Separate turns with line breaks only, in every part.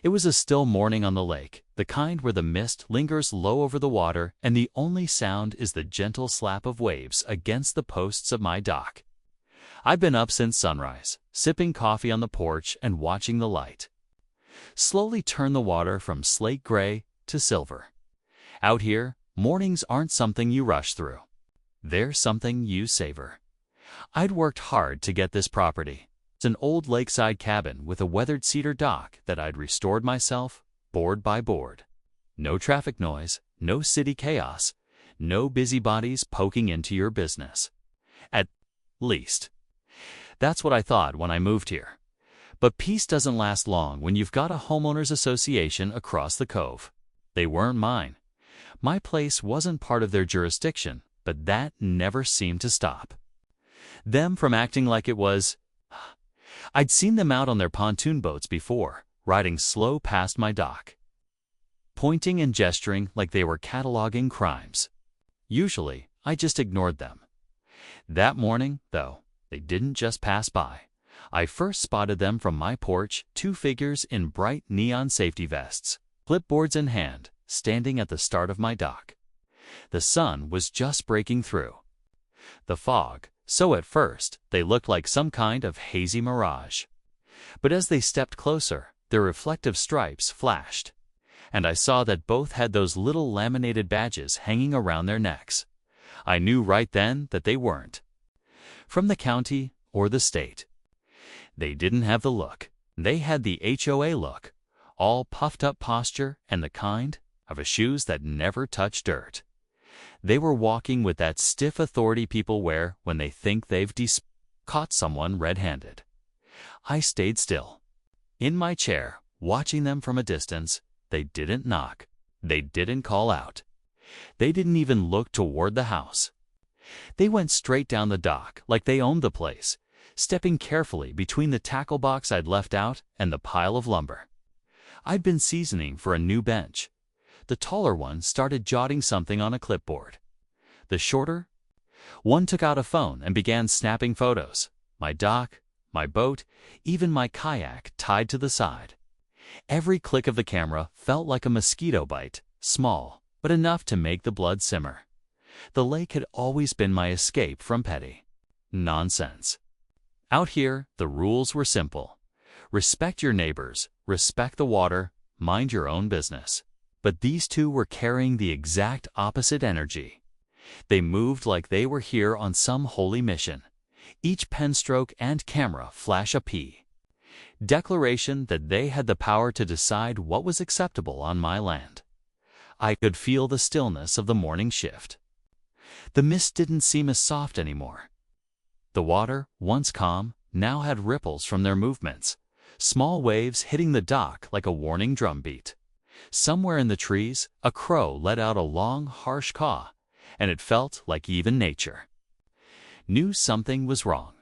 It was a still morning on the lake, the kind where the mist lingers low over the water and the only sound is the gentle slap of waves against the posts of my dock. I've been up since sunrise, sipping coffee on the porch and watching the light slowly turn the water from slate gray to silver. Out here, mornings aren't something you rush through. They're something you savor. I'd worked hard to get this property. It's an old lakeside cabin with a weathered cedar dock that I'd restored myself, board by board. No traffic noise, no city chaos, no busybodies poking into your business. At least. That's what I thought when I moved here. But peace doesn't last long when you've got a homeowners association across the cove. They weren't mine. My place wasn't part of their jurisdiction, but that never seemed to stop them from acting like it was. I'd seen them out on their pontoon boats before, riding slow past my dock, pointing and gesturing like they were cataloging crimes. Usually, I just ignored them. That morning, though, they didn't just pass by. I first spotted them from my porch, two figures in bright neon safety vests, clipboards in hand, standing at the start of my dock. The sun was just breaking through the fog, so at first they looked like some kind of hazy mirage. But as they stepped closer, their reflective stripes flashed, and I saw that both had those little laminated badges hanging around their necks. I knew right then that they weren't from the county or the state. They didn't have the look. They had the HOA look, all puffed up posture and the kind of shoes that never touch dirt. They were walking with that stiff authority people wear when they think they've caught someone red-handed. I stayed still, in my chair, watching them from a distance. They didn't knock. They didn't call out. They didn't even look toward the house. They went straight down the dock like they owned the place, stepping carefully between the tackle box I'd left out and the pile of lumber. I'd been seasoning for a new bench. The taller one started jotting something on a clipboard. The shorter one took out a phone and began snapping photos. My dock, my boat, even my kayak tied to the side. Every click of the camera felt like a mosquito bite, small, but enough to make the blood simmer. The lake had always been my escape from petty nonsense. Out here, the rules were simple. Respect your neighbors, respect the water, mind your own business. But these two were carrying the exact opposite energy. They moved like they were here on some holy mission. Each pen stroke and camera flash a declaration that they had the power to decide what was acceptable on my land. I could feel the stillness of the morning shift. The mist didn't seem as soft anymore. The water, once calm, now had ripples from their movements, small waves hitting the dock like a warning drumbeat. Somewhere in the trees, a crow let out a long, harsh caw, and it felt like even nature knew something was wrong.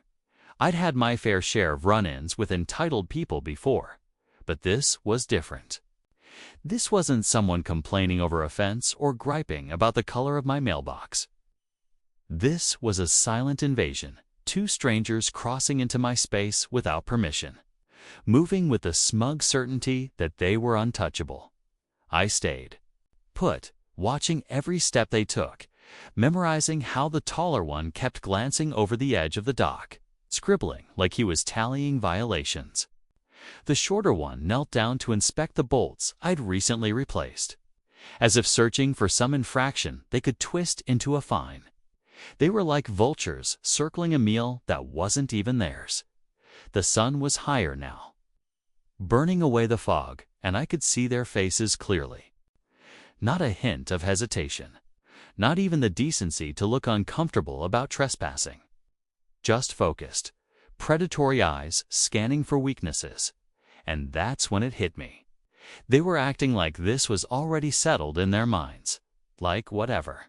I'd had my fair share of run-ins with entitled people before, but this was different. This wasn't someone complaining over a fence or griping about the color of my mailbox. This was a silent invasion. Two strangers crossing into my space without permission, moving with the smug certainty that they were untouchable. I stayed put, watching every step they took, memorizing how the taller one kept glancing over the edge of the dock, scribbling like he was tallying violations. The shorter one knelt down to inspect the bolts I'd recently replaced, as if searching for some infraction they could twist into a fine. They were like vultures circling a meal that wasn't even theirs. The sun was higher now, burning away the fog, and I could see their faces clearly. Not a hint of hesitation, not even the decency to look uncomfortable about trespassing. Just focused, predatory eyes scanning for weaknesses. And that's when it hit me. They were acting like this was already settled in their minds, like whatever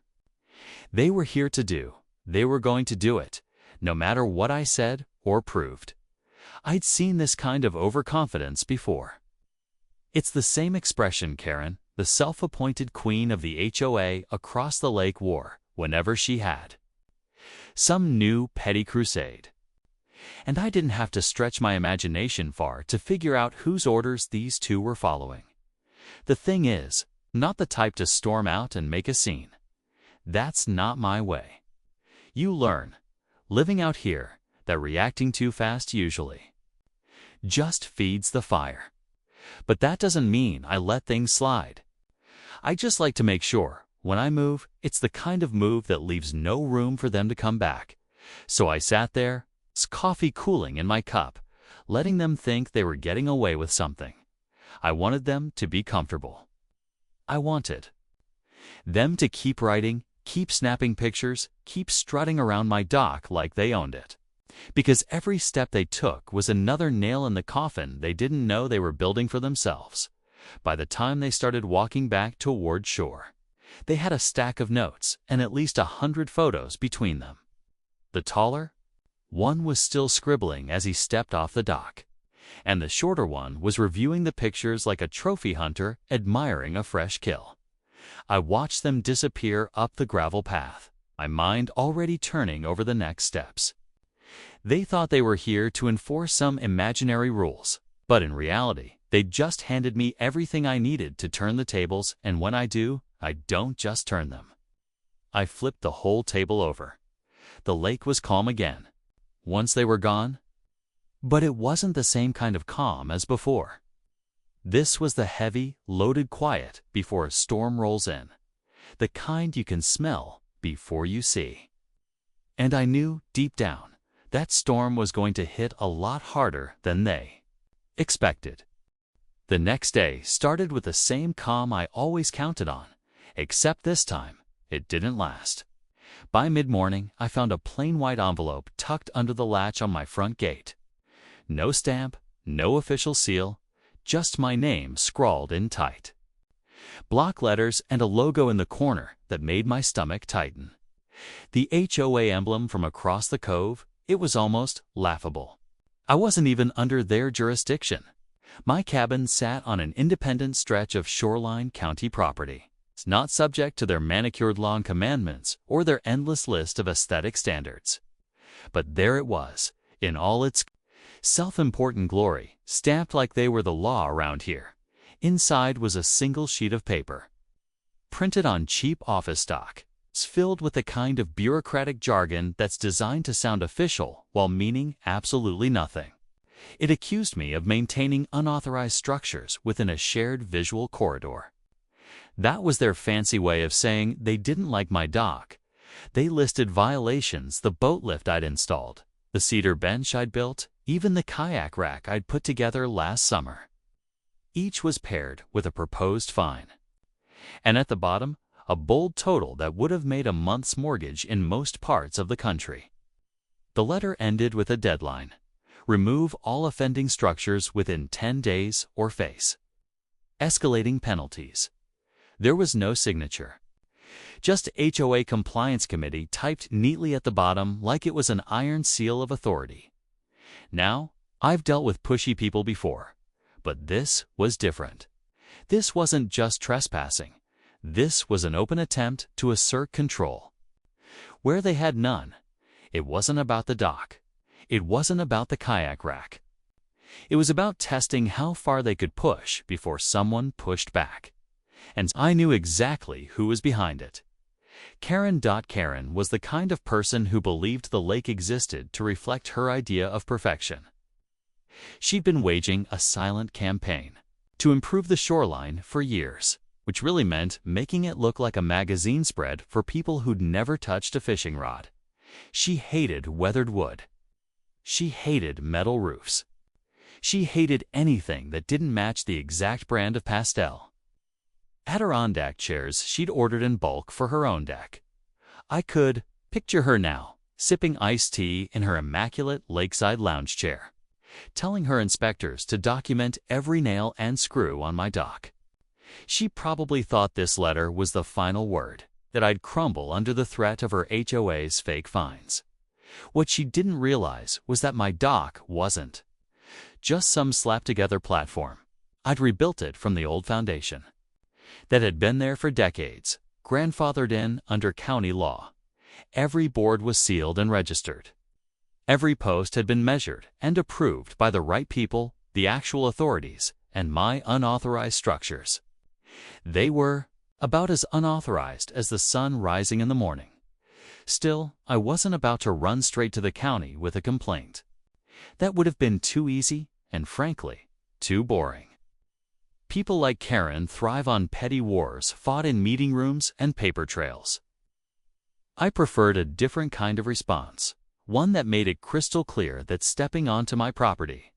they were here to do, they were going to do it, no matter what I said or proved. I'd seen this kind of overconfidence before. It's the same expression Karen, the self-appointed queen of the HOA across the lake, wore whenever she had some new petty crusade. And I didn't have to stretch my imagination far to figure out whose orders these two were following. The thing is, I'm not the type to storm out and make a scene. That's not my way. You learn, living out here, that reacting too fast usually just feeds the fire. But that doesn't mean I let things slide. I just like to make sure, when I move, it's the kind of move that leaves no room for them to come back. So I sat there, coffee cooling in my cup, letting them think they were getting away with something. I wanted them to be comfortable. I wanted them to keep writing, keep snapping pictures, keep strutting around my dock like they owned it. Because every step they took was another nail in the coffin they didn't know they were building for themselves. By the time they started walking back toward shore, they had a stack of notes and at least 100 photos between them. The taller one was still scribbling as he stepped off the dock, and the shorter one was reviewing the pictures like a trophy hunter admiring a fresh kill. I watched them disappear up the gravel path, my mind already turning over the next steps. They thought they were here to enforce some imaginary rules, but in reality, they just handed me everything I needed to turn the tables, and when I do, I don't just turn them. I flipped the whole table over. The lake was calm again, once they were gone. But it wasn't the same kind of calm as before. This was the heavy, loaded quiet before a storm rolls in, the kind you can smell before you see. And I knew, deep down, that storm was going to hit a lot harder than they expected. The next day started with the same calm I always counted on, except this time, it didn't last. By mid-morning, I found a plain white envelope tucked under the latch on my front gate. No stamp, no official seal, just my name scrawled in tight block letters and a logo in the corner that made my stomach tighten. The HOA emblem from across the cove, it was almost laughable. I wasn't even under their jurisdiction. My cabin sat on an independent stretch of shoreline county property. It's not subject to their manicured lawn commandments or their endless list of aesthetic standards. But there it was, in all its self-important glory, stamped like they were the law around here. Inside was a single sheet of paper, printed on cheap office stock. It's filled with the kind of bureaucratic jargon that's designed to sound official while meaning absolutely nothing. It accused me of maintaining unauthorized structures within a shared visual corridor. That was their fancy way of saying they didn't like my dock. They listed violations: the boat lift I'd installed, the cedar bench I'd built, even the kayak rack I'd put together last summer. Each was paired with a proposed fine. And at the bottom, a bold total that would have made a month's mortgage in most parts of the country. The letter ended with a deadline: remove all offending structures within 10 days or face escalating penalties. There was no signature. Just HOA Compliance Committee typed neatly at the bottom like it was an iron seal of authority. Now, I've dealt with pushy people before, but this was different. This wasn't just trespassing. This was an open attempt to assert control where they had none. It wasn't about the dock. It wasn't about the kayak rack. It was about testing how far they could push before someone pushed back. And I knew exactly who was behind it. Karen was the kind of person who believed the lake existed to reflect her idea of perfection. She'd been waging a silent campaign to improve the shoreline for years, which really meant making it look like a magazine spread for people who'd never touched a fishing rod. She hated weathered wood. She hated metal roofs. She hated anything that didn't match the exact brand of pastel. Adirondack chairs she'd ordered in bulk for her own deck. I could picture her now, sipping iced tea in her immaculate lakeside lounge chair, telling her inspectors to document every nail and screw on my dock. She probably thought this letter was the final word, that I'd crumble under the threat of her HOA's fake fines. What she didn't realize was that my dock wasn't just some slapped-together platform. I'd rebuilt it from the old foundation that had been there for decades, grandfathered in under county law. Every board was sealed and registered. Every post had been measured and approved by the right people, the actual authorities, and my unauthorized structures. They were about as unauthorized as the sun rising in the morning. Still, I wasn't about to run straight to the county with a complaint. That would have been too easy and, frankly, too boring. People like Karen thrive on petty wars fought in meeting rooms and paper trails. I preferred a different kind of response, one that made it crystal clear that stepping onto my property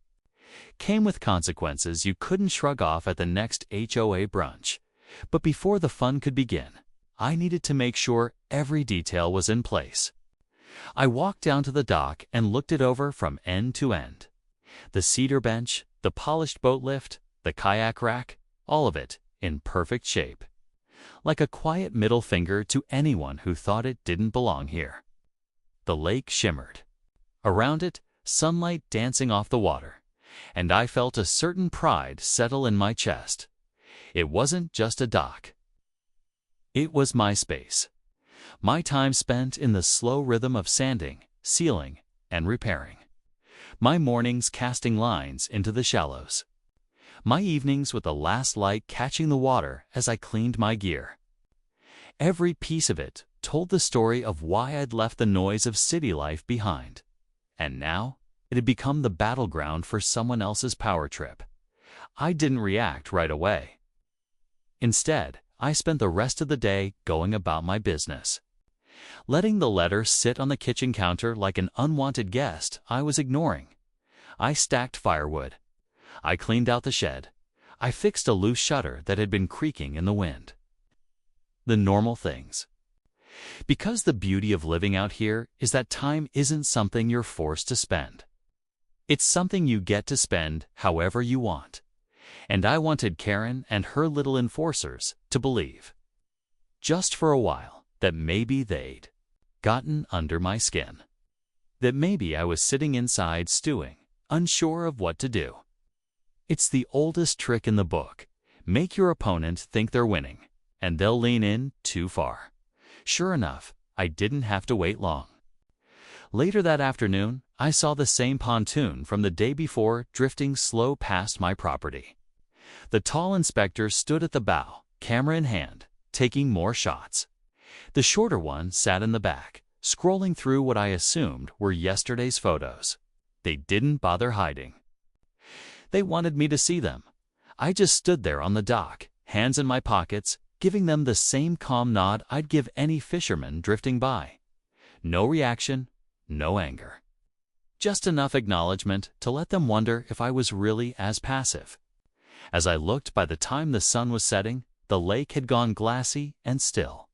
came with consequences you couldn't shrug off at the next HOA brunch. But before the fun could begin, I needed to make sure every detail was in place. I walked down to the dock and looked it over from end to end. The cedar bench, the polished boat lift, the kayak rack, all of it in perfect shape. Like a quiet middle finger to anyone who thought it didn't belong here. The lake shimmered. Around it, sunlight dancing off the water, and I felt a certain pride settle in my chest. It wasn't just a dock. It was my space. My time spent in the slow rhythm of sanding, sealing, and repairing. My mornings casting lines into the shallows. My evenings with the last light catching the water as I cleaned my gear. Every piece of it told the story of why I'd left the noise of city life behind. And now, it had become the battleground for someone else's power trip. I didn't react right away. Instead, I spent the rest of the day going about my business. Letting the letter sit on the kitchen counter like an unwanted guest I was ignoring. I stacked firewood. I cleaned out the shed. I fixed a loose shutter that had been creaking in the wind. The normal things. Because the beauty of living out here is that time isn't something you're forced to spend. It's something you get to spend however you want. And I wanted Karen and her little enforcers to believe, just for a while, that maybe they'd gotten under my skin. That maybe I was sitting inside stewing, unsure of what to do. It's the oldest trick in the book. Make your opponent think they're winning, and they'll lean in too far. Sure enough, I didn't have to wait long. Later that afternoon, I saw the same pontoon from the day before drifting slow past my property. The tall inspector stood at the bow, camera in hand, taking more shots. The shorter one sat in the back, scrolling through what I assumed were yesterday's photos. They didn't bother hiding. They wanted me to see them. I just stood there on the dock, hands in my pockets, giving them the same calm nod I'd give any fisherman drifting by. No reaction, no anger. Just enough acknowledgement to let them wonder if I was really as passive. As I looked, by the time the sun was setting, the lake had gone glassy and still.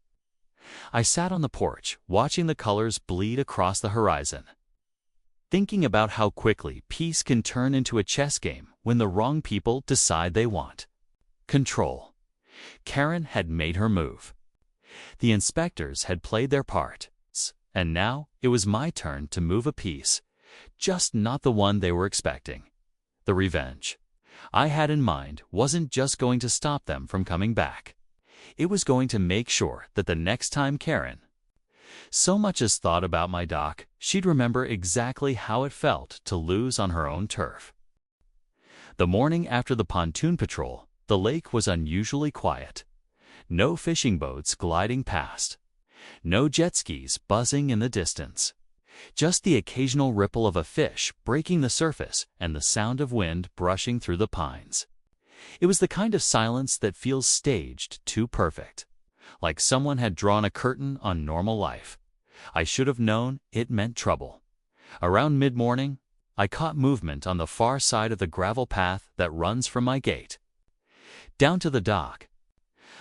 I sat on the porch, watching the colors bleed across the horizon, thinking about how quickly peace can turn into a chess game when the wrong people decide they want control. Karen had made her move. The inspectors had played their part, and now it was my turn to move a piece, just not the one they were expecting. The revenge I had in mind wasn't just going to stop them from coming back. It was going to make sure that the next time Karen so much as thought about my dock, she'd remember exactly how it felt to lose on her own turf. The morning after the pontoon patrol, the lake was unusually quiet. No fishing boats gliding past. No jet skis buzzing in the distance. Just the occasional ripple of a fish breaking the surface and the sound of wind brushing through the pines. It was the kind of silence that feels staged too perfect, like someone had drawn a curtain on normal life. I should have known it meant trouble. Around mid-morning, I caught movement on the far side of the gravel path that runs from my gate down to the dock.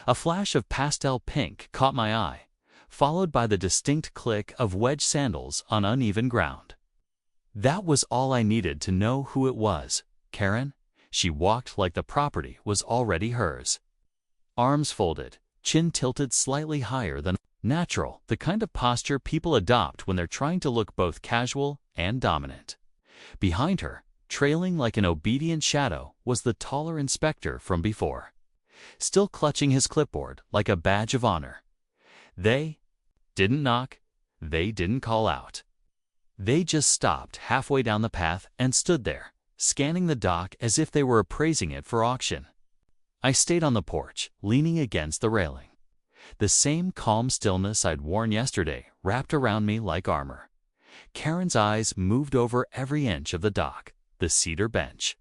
A flash of pastel pink caught my eye, followed by the distinct click of wedge sandals on uneven ground. That was all I needed to know who it was. Karen. She walked like the property was already hers. Arms folded, chin tilted slightly higher than natural, the kind of posture people adopt when they're trying to look both casual and dominant. Behind her, trailing like an obedient shadow, was the taller inspector from before, still clutching his clipboard like a badge of honor. They didn't knock, they didn't call out. They just stopped halfway down the path and stood there, scanning the dock as if they were appraising it for auction. I stayed on the porch, leaning against the railing. The same calm stillness I'd worn yesterday wrapped around me like armor. Karen's eyes moved over every inch of the dock, the cedar bench,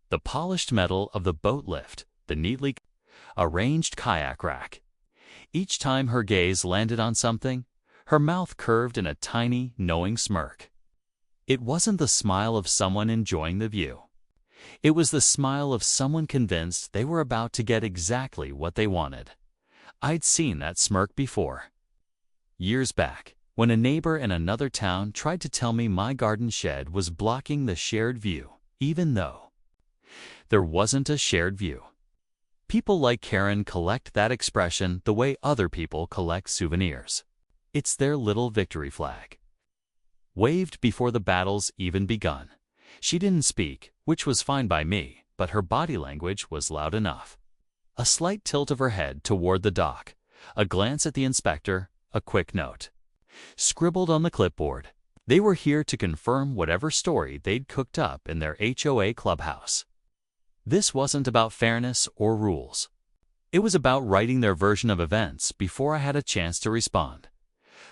the polished metal of the boat lift, the neatly arranged kayak rack. Each time her gaze landed on something, her mouth curved in a tiny, knowing smirk. It wasn't the smile of someone enjoying the view. It was the smile of someone convinced they were about to get exactly what they wanted. I'd seen that smirk before. Years back, when a neighbor in another town tried to tell me my garden shed was blocking the shared view, even though there wasn't a shared view. People like Karen collect that expression the way other people collect souvenirs. It's their little victory flag. Waved before the battle's even begun. She didn't speak, which was fine by me, but her body language was loud enough. A slight tilt of her head toward the dock, a glance at the inspector, a quick note. Scribbled on the clipboard. They were here to confirm whatever story they'd cooked up in their HOA clubhouse. This wasn't about fairness or rules. It was about writing their version of events before I had a chance to respond.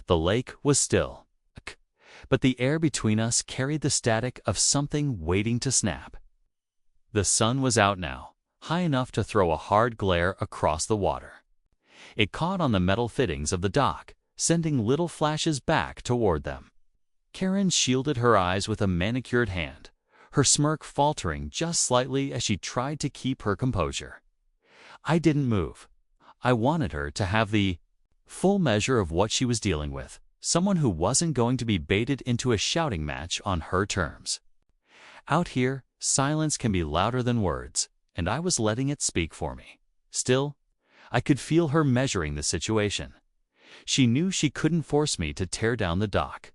The lake was still, but the air between us carried the static of something waiting to snap. The sun was out now, high enough to throw a hard glare across the water. It caught on the metal fittings of the dock, sending little flashes back toward them. Karen shielded her eyes with a manicured hand, her smirk faltering just slightly as she tried to keep her composure. I didn't move. I wanted her to have the full measure of what she was dealing with, someone who wasn't going to be baited into a shouting match on her terms. Out here, silence can be louder than words, and I was letting it speak for me. Still, I could feel her measuring the situation. She knew she couldn't force me to tear down the dock.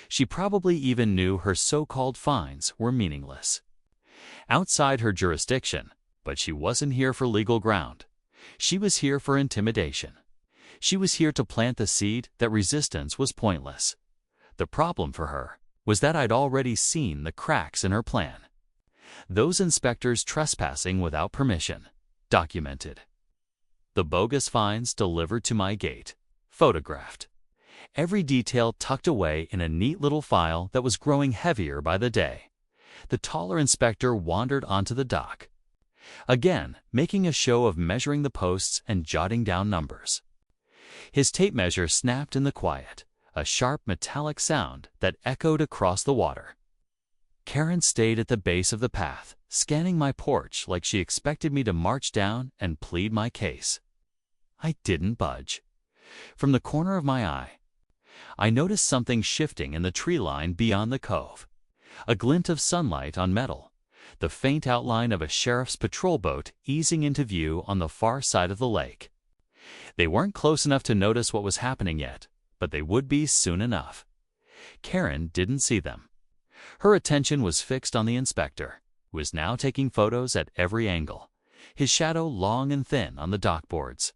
She probably even knew her so-called fines were meaningless. Outside her jurisdiction, but she wasn't here for legal ground. She was here for intimidation. She was here to plant the seed that resistance was pointless. The problem for her was that I'd already seen the cracks in her plan. Those inspectors trespassing without permission, documented. The bogus fines delivered to my gate, photographed. Every detail tucked away in a neat little file that was growing heavier by the day. The taller inspector wandered onto the dock, again making a show of measuring the posts and jotting down numbers. His tape measure snapped in the quiet, a sharp metallic sound that echoed across the water. Karen stayed at the base of the path, scanning my porch like she expected me to march down and plead my case. I didn't budge. From the corner of my eye, I noticed something shifting in the tree line beyond the cove. A glint of sunlight on metal, the faint outline of a sheriff's patrol boat easing into view on the far side of the lake. They weren't close enough to notice what was happening yet, but they would be soon enough. Karen didn't see them. Her attention was fixed on the inspector, who was now taking photos at every angle, his shadow long and thin on the dockboards.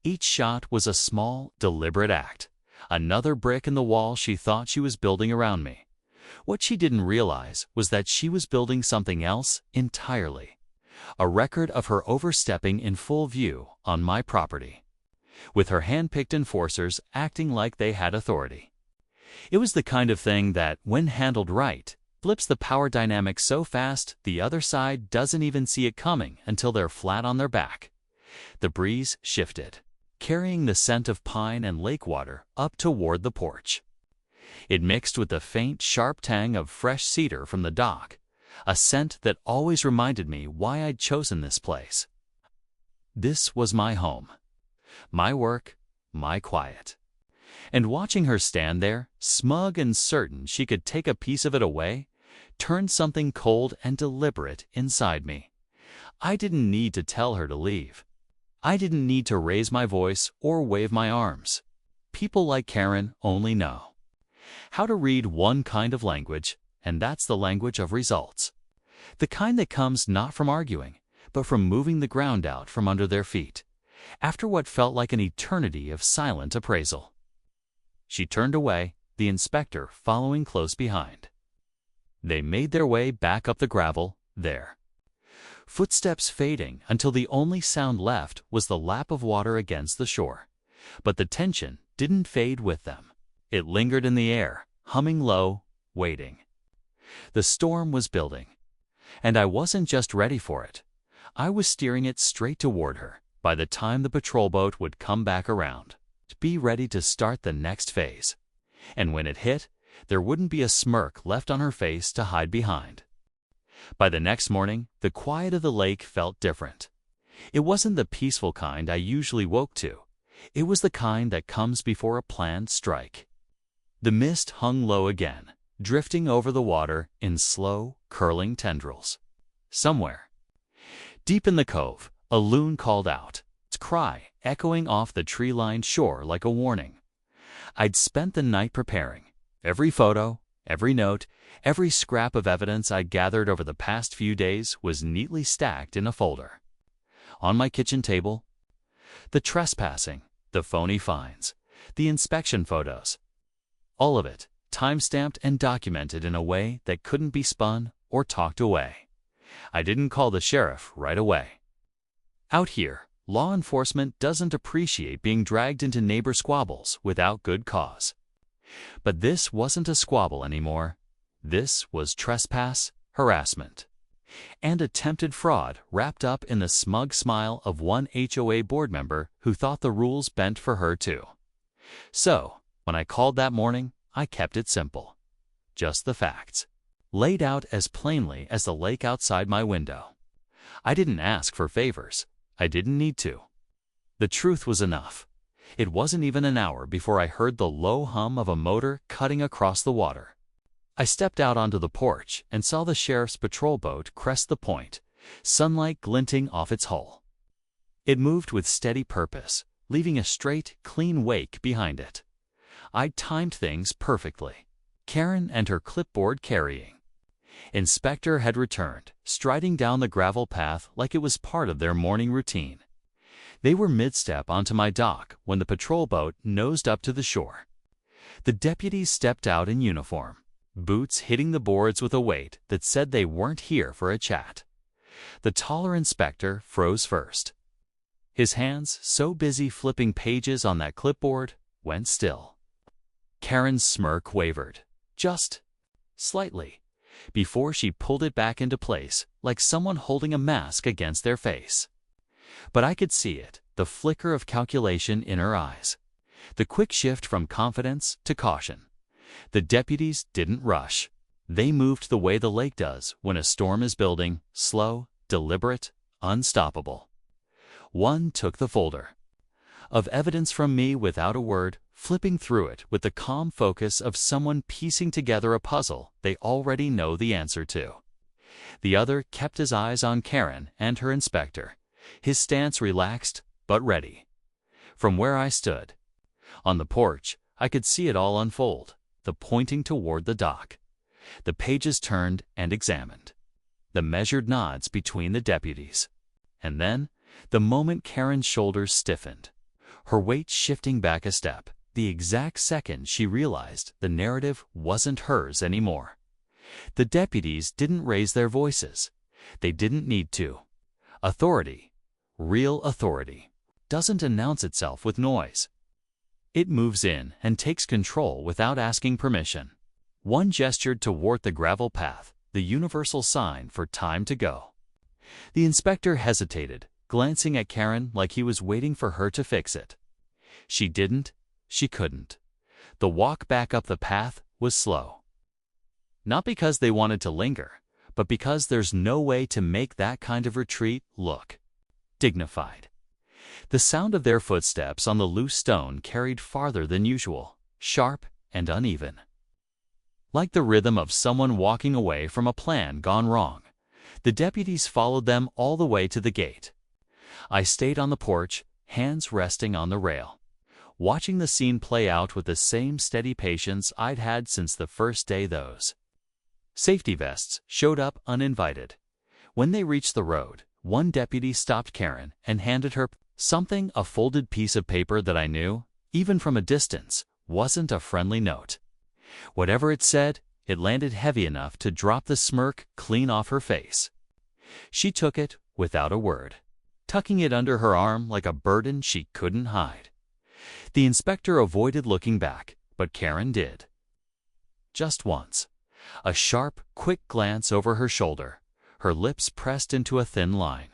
Each shot was a small, deliberate act, another brick in the wall she thought she was building around me. What she didn't realize was that she was building something else entirely, a record of her overstepping in full view on my property, with her hand-picked enforcers acting like they had authority. It was the kind of thing that, when handled right, flips the power dynamic so fast the other side doesn't even see it coming until they're flat on their back. The breeze shifted, carrying the scent of pine and lake water up toward the porch. It mixed with the faint, sharp tang of fresh cedar from the dock, a scent that always reminded me why I'd chosen this place. This was my home, my work, my quiet. And watching her stand there, smug and certain she could take a piece of it away, turned something cold and deliberate inside me. I didn't need to tell her to leave. I didn't need to raise my voice or wave my arms. People like Karen only know how to read one kind of language, and that's the language of results. The kind that comes not from arguing, but from moving the ground out from under their feet, after what felt like an eternity of silent appraisal. She turned away, the inspector following close behind. They made their way back up the gravel, their footsteps fading until the only sound left was the lap of water against the shore. But the tension didn't fade with them. It lingered in the air, humming low, waiting. The storm was building, and I wasn't just ready for it. I was steering it straight toward her by the time the patrol boat would come back around, to be ready to start the next phase. And when it hit, there wouldn't be a smirk left on her face to hide behind. By the next morning, the quiet of the lake felt different. It wasn't the peaceful kind I usually woke to. It was the kind that comes before a planned strike. The mist hung low again, drifting over the water in slow, curling tendrils. Somewhere, deep in the cove, a loon called out, its cry echoing off the tree-lined shore like a warning. I'd spent the night preparing. Every photo, every note, every scrap of evidence I'd gathered over the past few days was neatly stacked in a folder. On my kitchen table, the trespassing, the phony fines, the inspection photos. All of it, time-stamped and documented in a way that couldn't be spun or talked away. I didn't call the sheriff right away. Out here, law enforcement doesn't appreciate being dragged into neighbor squabbles without good cause. But this wasn't a squabble anymore. This was trespass, harassment, and attempted fraud wrapped up in the smug smile of one HOA board member who thought the rules bent for her too. So, when I called that morning, I kept it simple. Just the facts, laid out as plainly as the lake outside my window. I didn't ask for favors. I didn't need to. The truth was enough. It wasn't even an hour before I heard the low hum of a motor cutting across the water. I stepped out onto the porch and saw the sheriff's patrol boat crest the point, sunlight glinting off its hull. It moved with steady purpose, leaving a straight, clean wake behind it. I'd timed things perfectly. Karen and her clipboard carrying. Inspector had returned, striding down the gravel path like it was part of their morning routine. They were mid-step onto my dock when the patrol boat nosed up to the shore. The deputies stepped out in uniform, boots hitting the boards with a weight that said they weren't here for a chat. The taller inspector froze first. His hands, so busy flipping pages on that clipboard, went still. Karen's smirk wavered, just slightly, before she pulled it back into place like someone holding a mask against their face. But I could see it, the flicker of calculation in her eyes, the quick shift from confidence to caution. The deputies didn't rush. They moved the way the lake does when a storm is building, slow, deliberate, unstoppable. One took the folder of evidence from me without a word, flipping through it with the calm focus of someone piecing together a puzzle they already know the answer to. The other kept his eyes on Karen and her inspector, his stance relaxed but ready. From where I stood, on the porch, I could see it all unfold, the pointing toward the dock, the pages turned and examined, the measured nods between the deputies. And then, the moment Karen's shoulders stiffened, her weight shifting back a step, the exact second she realized the narrative wasn't hers anymore. The deputies didn't raise their voices. They didn't need to. Authority, real authority, doesn't announce itself with noise. It moves in and takes control without asking permission. One gestured toward the gravel path, the universal sign for time to go. The inspector hesitated, glancing at Karen like he was waiting for her to fix it. She didn't. She couldn't. The walk back up the path was slow. Not because they wanted to linger, but because there's no way to make that kind of retreat look dignified. The sound of their footsteps on the loose stone carried farther than usual, sharp and uneven. Like the rhythm of someone walking away from a plan gone wrong, the deputies followed them all the way to the gate. I stayed on the porch, hands resting on the rail, watching the scene play out with the same steady patience I'd had since the first day those safety vests showed up uninvited. When they reached the road, one deputy stopped Karen and handed her something, a folded piece of paper that I knew, even from a distance, wasn't a friendly note. Whatever it said, it landed heavy enough to drop the smirk clean off her face. She took it without a word, tucking it under her arm like a burden she couldn't hide. The inspector avoided looking back, but Karen did. Just once. A sharp, quick glance over her shoulder, her lips pressed into a thin line.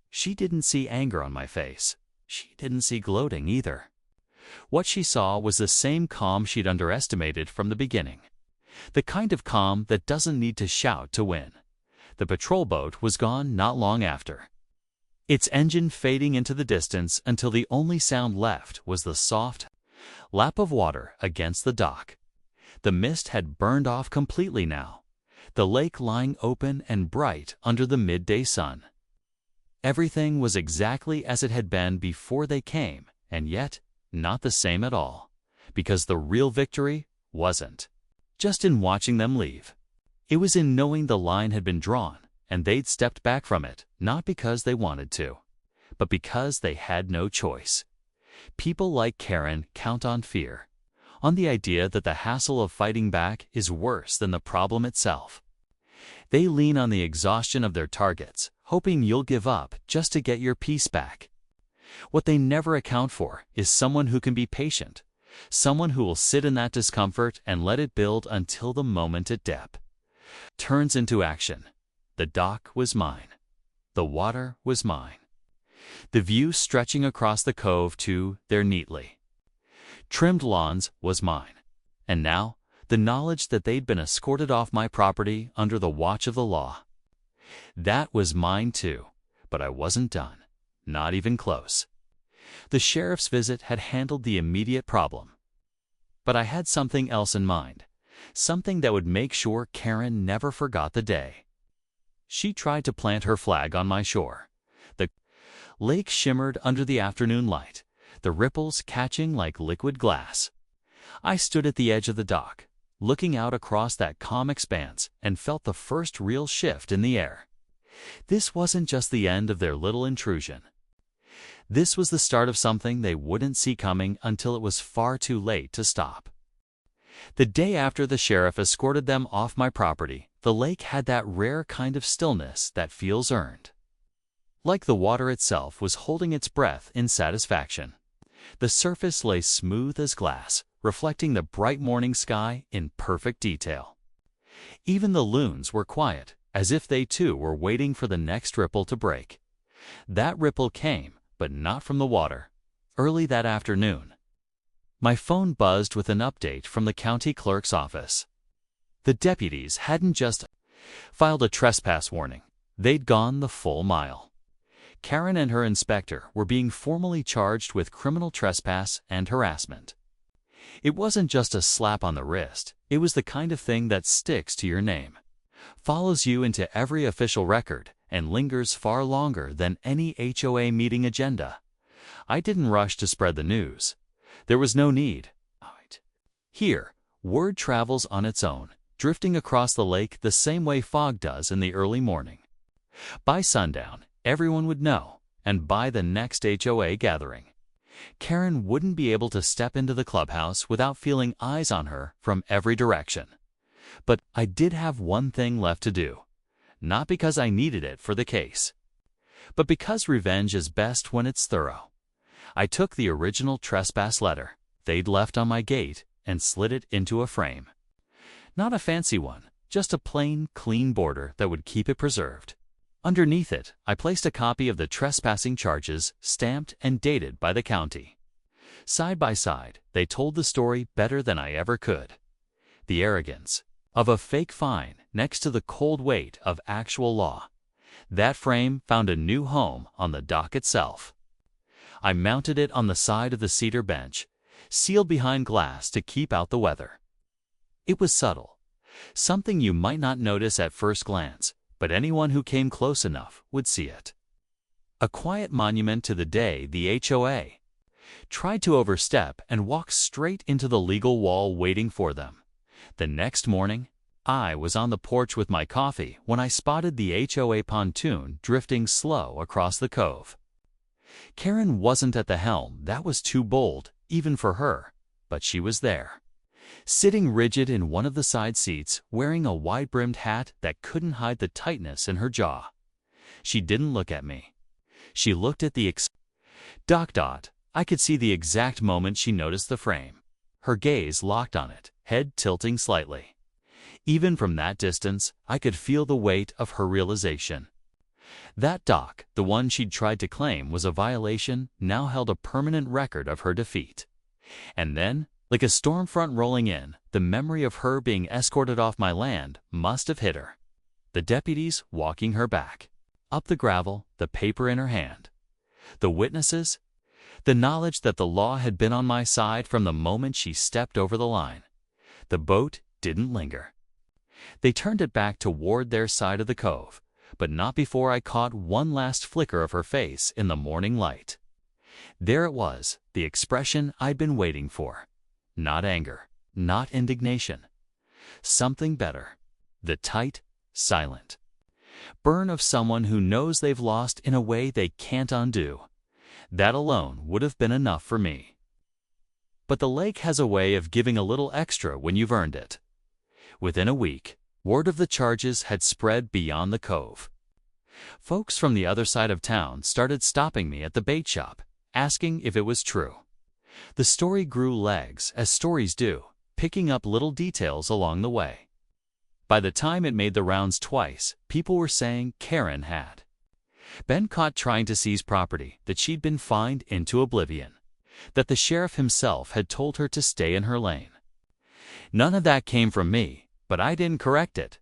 She didn't see anger on my face. She didn't see gloating either. What she saw was the same calm she'd underestimated from the beginning. The kind of calm that doesn't need to shout to win. The patrol boat was gone not long after, its engine fading into the distance until the only sound left was the soft lap of water against the dock. The mist had burned off completely now, the lake lying open and bright under the midday sun. Everything was exactly as it had been before they came, and yet not the same at all, because the real victory wasn't just in watching them leave. It was in knowing the line had been drawn, and they'd stepped back from it, not because they wanted to, but because they had no choice. People like Karen count on fear, on the idea that the hassle of fighting back is worse than the problem itself. They lean on the exhaustion of their targets, hoping you'll give up just to get your peace back. What they never account for is someone who can be patient, someone who will sit in that discomfort and let it build until the moment it turns into action. The dock was mine. The water was mine. The view stretching across the cove to their neatly trimmed lawns was mine. And now, the knowledge that they'd been escorted off my property under the watch of the law. That was mine too, but I wasn't done. Not even close. The sheriff's visit had handled the immediate problem. But I had something else in mind, something that would make sure Karen never forgot the day. She tried to plant her flag on my shore. The lake shimmered under the afternoon light, the ripples catching like liquid glass. I stood at the edge of the dock, looking out across that calm expanse, and felt the first real shift in the air. This wasn't just the end of their little intrusion. This was the start of something they wouldn't see coming until it was far too late to stop. The day after the sheriff escorted them off my property, the lake had that rare kind of stillness that feels earned. Like the water itself was holding its breath in satisfaction. The surface lay smooth as glass, reflecting the bright morning sky in perfect detail. Even the loons were quiet, as if they too were waiting for the next ripple to break. That ripple came, but not from the water. Early that afternoon, my phone buzzed with an update from the county clerk's office. The deputies hadn't just filed a trespass warning. They'd gone the full mile. Karen and her inspector were being formally charged with criminal trespass and harassment. It wasn't just a slap on the wrist. It was the kind of thing that sticks to your name, follows you into every official record, and lingers far longer than any HOA meeting agenda. I didn't rush to spread the news. There was no need. Here, word travels on its own, drifting across the lake the same way fog does in the early morning. By sundown, everyone would know, and by the next HOA gathering, Karen wouldn't be able to step into the clubhouse without feeling eyes on her from every direction. But I did have one thing left to do, not because I needed it for the case, but because revenge is best when it's thorough. I took the original trespass letter they'd left on my gate and slid it into a frame. Not a fancy one, just a plain, clean border that would keep it preserved. Underneath it, I placed a copy of the trespassing charges, stamped and dated by the county. Side by side, they told the story better than I ever could. The arrogance of a fake fine next to the cold weight of actual law. That frame found a new home on the dock itself. I mounted it on the side of the cedar bench, sealed behind glass to keep out the weather. It was subtle, something you might not notice at first glance, but anyone who came close enough would see it. A quiet monument to the day the HOA tried to overstep and walk straight into the legal wall waiting for them. The next morning, I was on the porch with my coffee when I spotted the HOA pontoon drifting slow across the cove. Karen wasn't at the helm. That was too bold, even for her, but she was there. Sitting rigid in one of the side seats, wearing a wide-brimmed hat that couldn't hide the tightness in her jaw. She didn't look at me. She looked at the I could see the exact moment she noticed the frame. Her gaze locked on it, head tilting slightly. Even from that distance, I could feel the weight of her realization. That dock, the one she'd tried to claim was a violation, now held a permanent record of her defeat. And then, like a storm front rolling in, the memory of her being escorted off my land must have hit her. The deputies walking her back. Up the gravel, the paper in her hand. The witnesses. The knowledge that the law had been on my side from the moment she stepped over the line. The boat didn't linger. They turned it back toward their side of the cove, but not before I caught one last flicker of her face in the morning light. There it was, the expression I'd been waiting for. Not anger, not indignation. Something better. The tight, silent burn of someone who knows they've lost in a way they can't undo. That alone would have been enough for me. But the lake has a way of giving a little extra when you've earned it. Within a week, word of the charges had spread beyond the cove. Folks from the other side of town started stopping me at the bait shop, asking if it was true. The story grew legs, as stories do, picking up little details along the way. By the time it made the rounds twice, people were saying Karen had been caught trying to seize property that she'd been fined into oblivion, that the sheriff himself had told her to stay in her lane. None of that came from me, but I didn't correct it.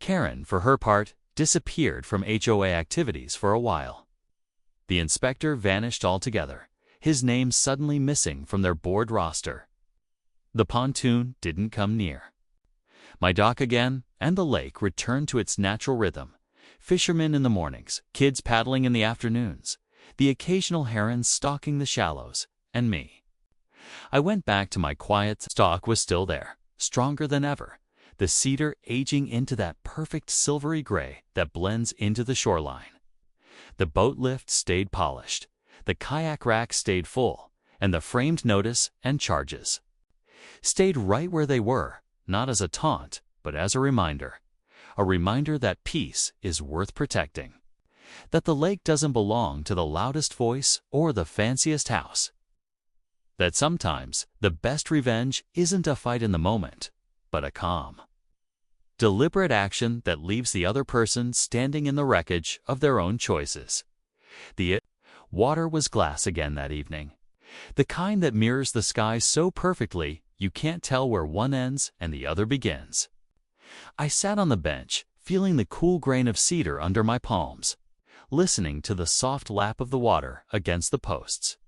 Karen, for her part, disappeared from HOA activities for a while. The inspector vanished altogether, his name suddenly missing from their board roster. The pontoon didn't come near. My dock again, and the lake returned to its natural rhythm. Fishermen in the mornings, kids paddling in the afternoons, the occasional herons stalking the shallows, and me. I went back to my quiet. Stock was still there, stronger than ever, the cedar aging into that perfect silvery gray that blends into the shoreline. The boat lift stayed polished, the kayak rack stayed full, and the framed notice and charges stayed right where they were, not as a taunt, but as a reminder that peace is worth protecting, that the lake doesn't belong to the loudest voice or the fanciest house, that sometimes the best revenge isn't a fight in the moment, but a calm, deliberate action that leaves the other person standing in the wreckage of their own choices. The water was glass again that evening, the kind that mirrors the sky so perfectly you can't tell where one ends and the other begins. I sat on the bench, feeling the cool grain of cedar under my palms, listening to the soft lap of the water against the posts.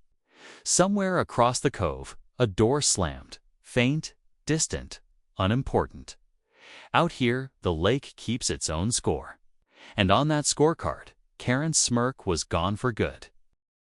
Somewhere across the cove, a door slammed, faint, distant, unimportant. Out here, the lake keeps its own score. And on that scorecard, Karen's smirk was gone for good.